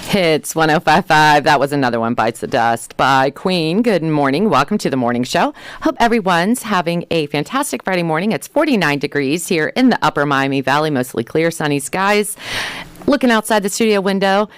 Hits 1055. That was another one, Bites the Dust by Queen. Good morning. Welcome to the morning show. Hope everyone's having a fantastic Friday morning. It's 49 degrees here in the upper Miami Valley, mostly clear, sunny skies. Looking outside the studio window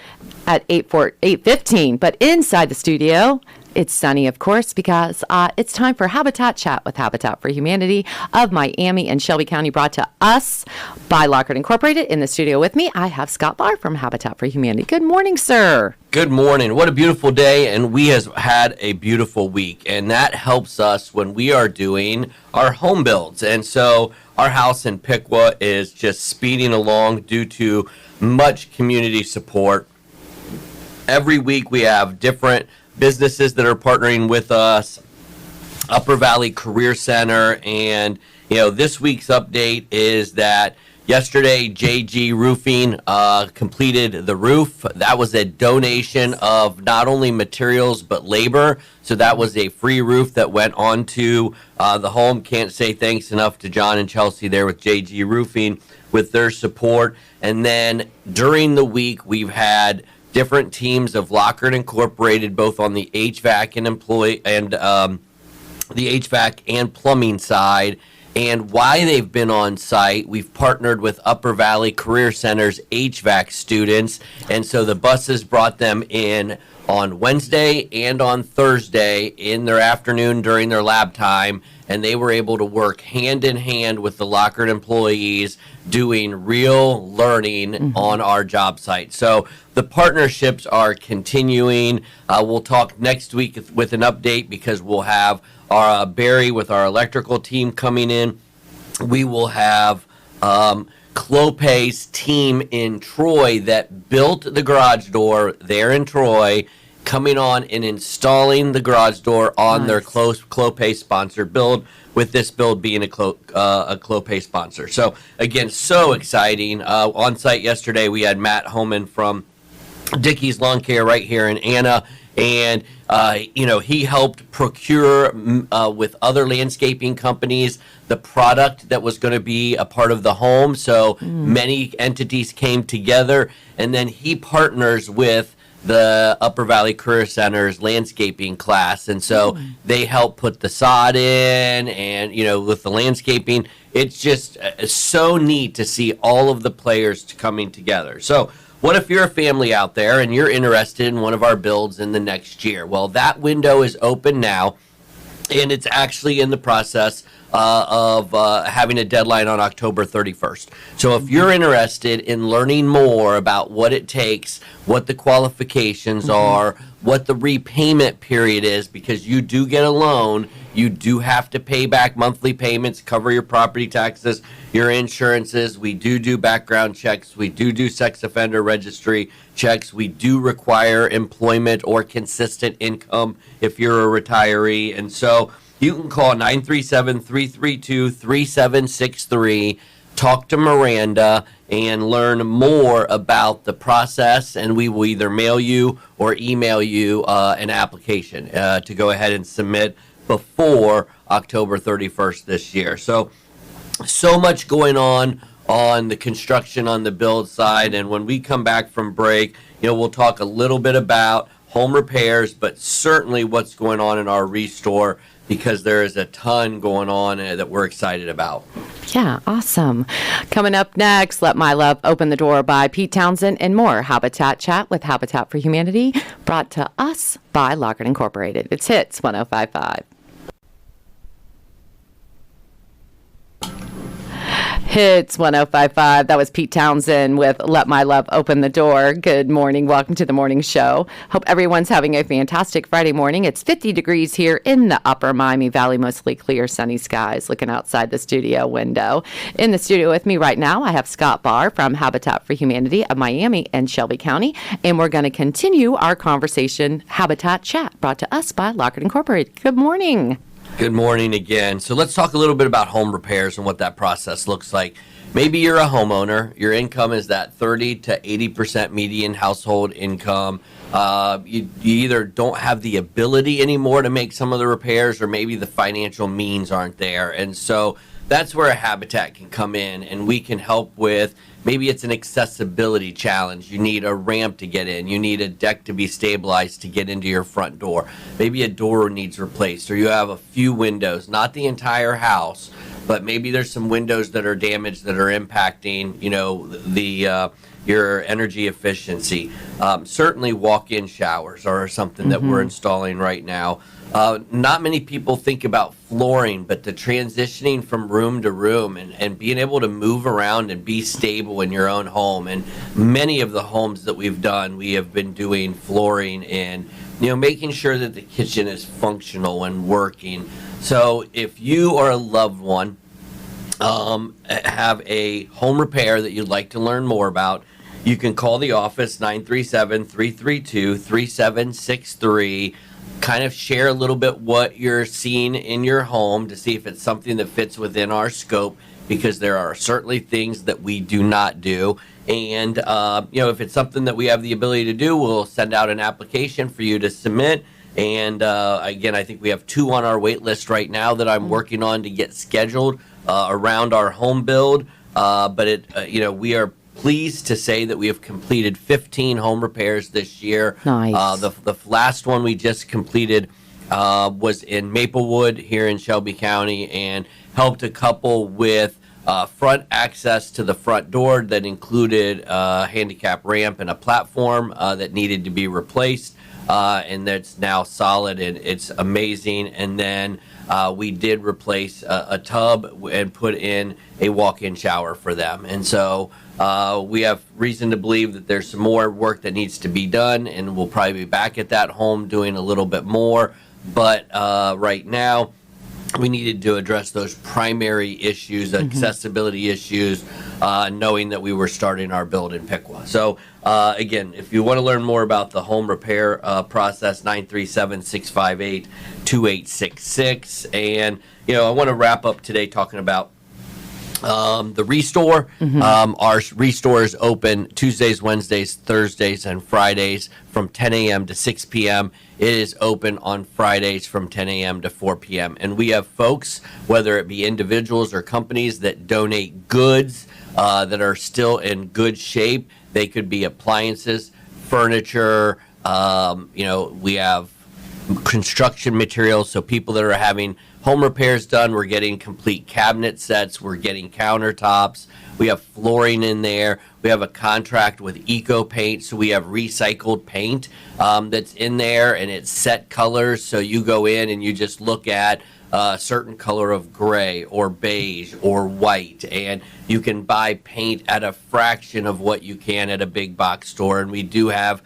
at 8:15, but inside the studio, it's sunny, of course, because it's time for Habitat Chat with Habitat for Humanity of Miami and Shelby County, brought to us by Lockhart Incorporated. In the studio with me, I have Scott Barr from Habitat for Humanity. Good morning, sir. Good morning. What a beautiful day, and we have had a beautiful week, and that helps us when we are doing our home builds. And so our house in Piqua is just speeding along due to much community support. Every week we have different businesses that are partnering with us, Upper Valley Career Center, and this week's update is that yesterday JG Roofing completed the roof. That was a donation of not only materials but labor, so that was a free roof that went onto the home. Can't say thanks enough to John and Chelsea there with JG Roofing with their support. And then during the week we've had different teams of Lockhart Incorporated, both on the HVAC and the HVAC and plumbing side. And why they've been on site, we've partnered with Upper Valley Career Center's HVAC students, and so the buses brought them in on Wednesday and on Thursday in their afternoon during their lab time, and they were able to work hand in hand with the Lockhart employees doing real learning on our job site. So the partnerships are continuing. We'll talk next week with an update because we'll have our Barry with our electrical team coming in. We will have Clopay's team in Troy that built the garage door there in Troy coming on and installing the garage door on their Clopay sponsored build, with this build being a Clopay sponsor. So again, so exciting. On site yesterday we had Matt Homan from Dickey's Lawn Care right here in Anna, and he helped procure with other landscaping companies the product that was going to be a part of the home. So many entities came together, and then he partners with the Upper Valley Career Center's landscaping class, and so they help put the sod in, and with the landscaping, it's just so neat to see all of the players coming together. So what if you're a family out there and you're interested in one of our builds in the next year? Well, that window is open now, and it's actually in the process of having a deadline on October 31st. So if you're interested in learning more about what it takes, what the qualifications are, what the repayment period is, because you do get a loan, you do have to pay back monthly payments, cover your property taxes, your insurances. We do background checks. We do sex offender registry checks. We do require employment or consistent income if you're a retiree. And so you can call 937-332-3763, talk to Miranda, and learn more about the process, and we will either mail you or email you an application to go ahead and submit before October 31st this year. So much going on the construction on the build side, and when we come back from break, we'll talk a little bit about home repairs, but certainly what's going on in our restore, because there is a ton going on that we're excited about. Yeah, awesome. Coming up next, Let My Love Open the Door by Pete Townsend and more. Habitat Chat with Habitat for Humanity, brought to us by Lockhart Incorporated. It's Hits 1055. Hits 1055. That was Pete Townsend with Let My Love Open the Door. Good morning. Welcome to the morning show. Hope everyone's having a fantastic Friday morning. It's 50 degrees here in the upper Miami Valley, mostly clear, sunny skies. Looking outside the studio window. In the studio with me right now, I have Scott Barr from Habitat for Humanity of Miami and Shelby County. And we're going to continue our conversation, Habitat Chat, brought to us by Lockhart Incorporated. Good morning. Good morning again. So let's talk a little bit about home repairs and what that process looks like. Maybe you're a homeowner. Your income is that 30 to 80% median household income. You either don't have the ability anymore to make some of the repairs, or maybe the financial means aren't there. And so that's where a Habitat can come in, and we can help with, maybe it's an accessibility challenge. You need a ramp to get in. You need a deck to be stabilized to get into your front door. Maybe a door needs replaced, or you have a few windows, not the entire house, but maybe there's some windows that are damaged that are impacting, your energy efficiency. Certainly walk-in showers are something that we're installing right now. Not many people think about flooring, but the transitioning from room to room and being able to move around and be stable in your own home. And many of the homes that we've done, we have been doing flooring and, making sure that the kitchen is functional and working. So if you or a loved one have a home repair that you'd like to learn more about, you can call the office, 937-332-3763. Kind of share a little bit what you're seeing in your home to see if it's something that fits within our scope, because there are certainly things that we do not do. And, if it's something that we have the ability to do, we'll send out an application for you to submit. And again, I think we have 2 on our wait list right now that I'm working on to get scheduled around our home build. But we are pleased to say that we have completed 15 home repairs this year. Nice. The last one we just completed was in Maplewood here in Shelby County, and helped a couple with front access to the front door that included a handicap ramp and a platform that needed to be replaced. And that's now solid, and it's amazing. And then we did replace a tub and put in a walk-in shower for them. And so we have reason to believe that there's some more work that needs to be done, and we'll probably be back at that home doing a little bit more. But right now, we needed to address those primary issues, accessibility issues, knowing that we were starting our build in Piqua. So again, if you want to learn more about the home repair process, 937-658-2866. And, I want to wrap up today talking about the Restore. Our Restore is open Tuesdays, Wednesdays, Thursdays, and Fridays from 10 a.m. to 6 p.m. It is open on Fridays from 10 a.m. to 4 p.m. And we have folks, whether it be individuals or companies, that donate goods that are still in good shape. They could be appliances, furniture. We have construction materials. So people that are having home repairs done, we're getting complete cabinet sets, we're getting countertops, we have flooring in there, we have a contract with Eco Paint, so we have recycled paint that's in there, and it's set colors, so you go in and you just look at a certain color of gray or beige or white, and you can buy paint at a fraction of what you can at a big box store. And we do have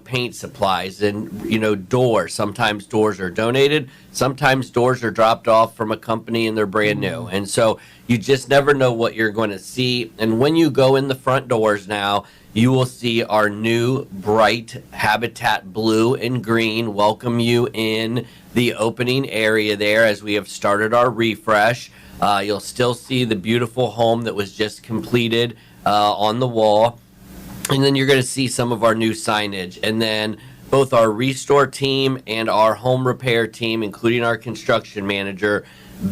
paint supplies and, doors. Sometimes doors are donated. Sometimes doors are dropped off from a company and they're brand new. And so you just never know what you're going to see. And when you go in the front doors now, you will see our new bright Habitat blue and green welcome you in the opening area there as we have started our refresh. You'll still see the beautiful home that was just completed on the wall. And then you're going to see some of our new signage. And then both our Restore team and our home repair team, including our construction manager,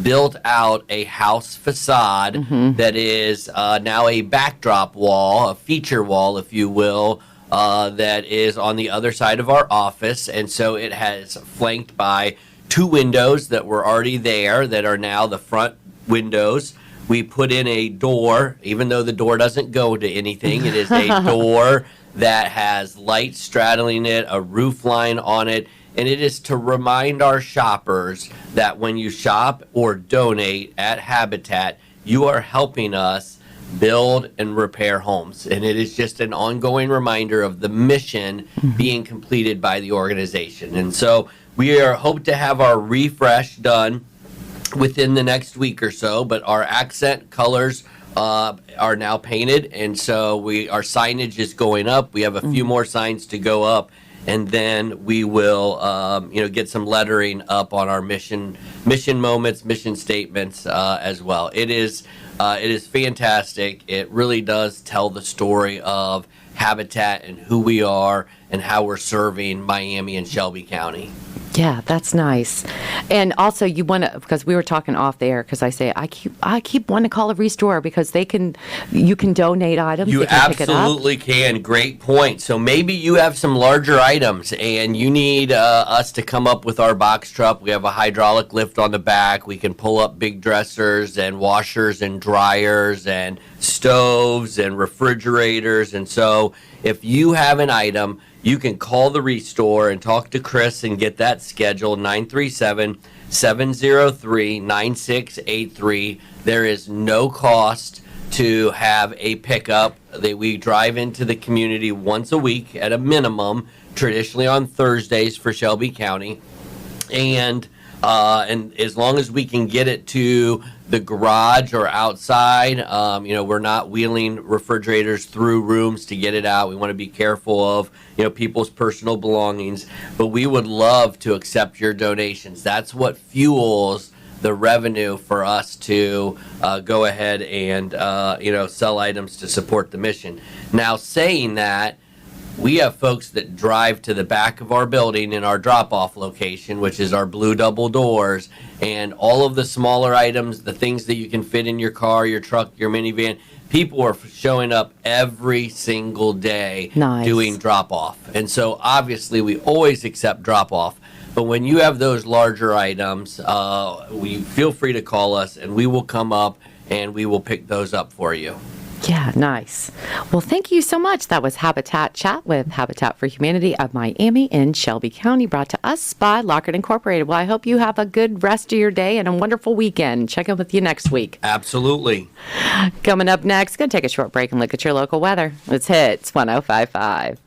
built out a house facade that is now a backdrop wall, a feature wall, if you will, that is on the other side of our office. And so it has flanked by 2 windows that were already there that are now the front windows. We put in a door, even though the door doesn't go to anything. It is a door that has light straddling it, a roof line on it, and it is to remind our shoppers that when you shop or donate at Habitat, you are helping us build and repair homes. And it is just an ongoing reminder of the mission being completed by the organization. And so we hope to have our refresh done within the next week or so, but our accent colors are now painted, and so our signage is going up. We have a few more signs to go up, and then we will get some lettering up on our mission moments, mission statements as well. It is fantastic. It really does tell the story of Habitat and who we are and how we're serving Miami and Shelby County. Yeah, that's nice. And also, you want to, because we were talking off the air, because I say I keep wanting to call a restore because you can donate items. You they can pick it up. absolutely can. Great point. So maybe you have some larger items and you need us to come up with our box truck. We have a hydraulic lift on the back. We can pull up big dressers and washers and dryers and stoves and refrigerators. And so if you have an item, you can call the Restore and talk to Chris and get that scheduled, 937-703-9683. There is no cost to have a pickup. We drive into the community once a week at a minimum, traditionally on Thursdays for Shelby County. And as long as we can get it to the garage or outside, we're not wheeling refrigerators through rooms to get it out. We want to be careful of, people's personal belongings, but we would love to accept your donations. That's what fuels the revenue for us to go ahead and, sell items to support the mission. Now, saying that, we have folks that drive to the back of our building in our drop-off location, which is our blue double doors, and all of the smaller items, the things that you can fit in your car, your truck, your minivan, people are showing up every single day doing drop-off. And so obviously we always accept drop-off. But when you have those larger items, we feel free to call us, and we will come up and we will pick those up for you. Yeah, nice. Well, thank you so much. That was Habitat Chat with Habitat for Humanity of Miami in Shelby County, brought to us by Lockard Incorporated. Well, I hope you have a good rest of your day and a wonderful weekend. Check in with you next week. Absolutely. Coming up next, going to take a short break and look at your local weather. It's Hits 105.5.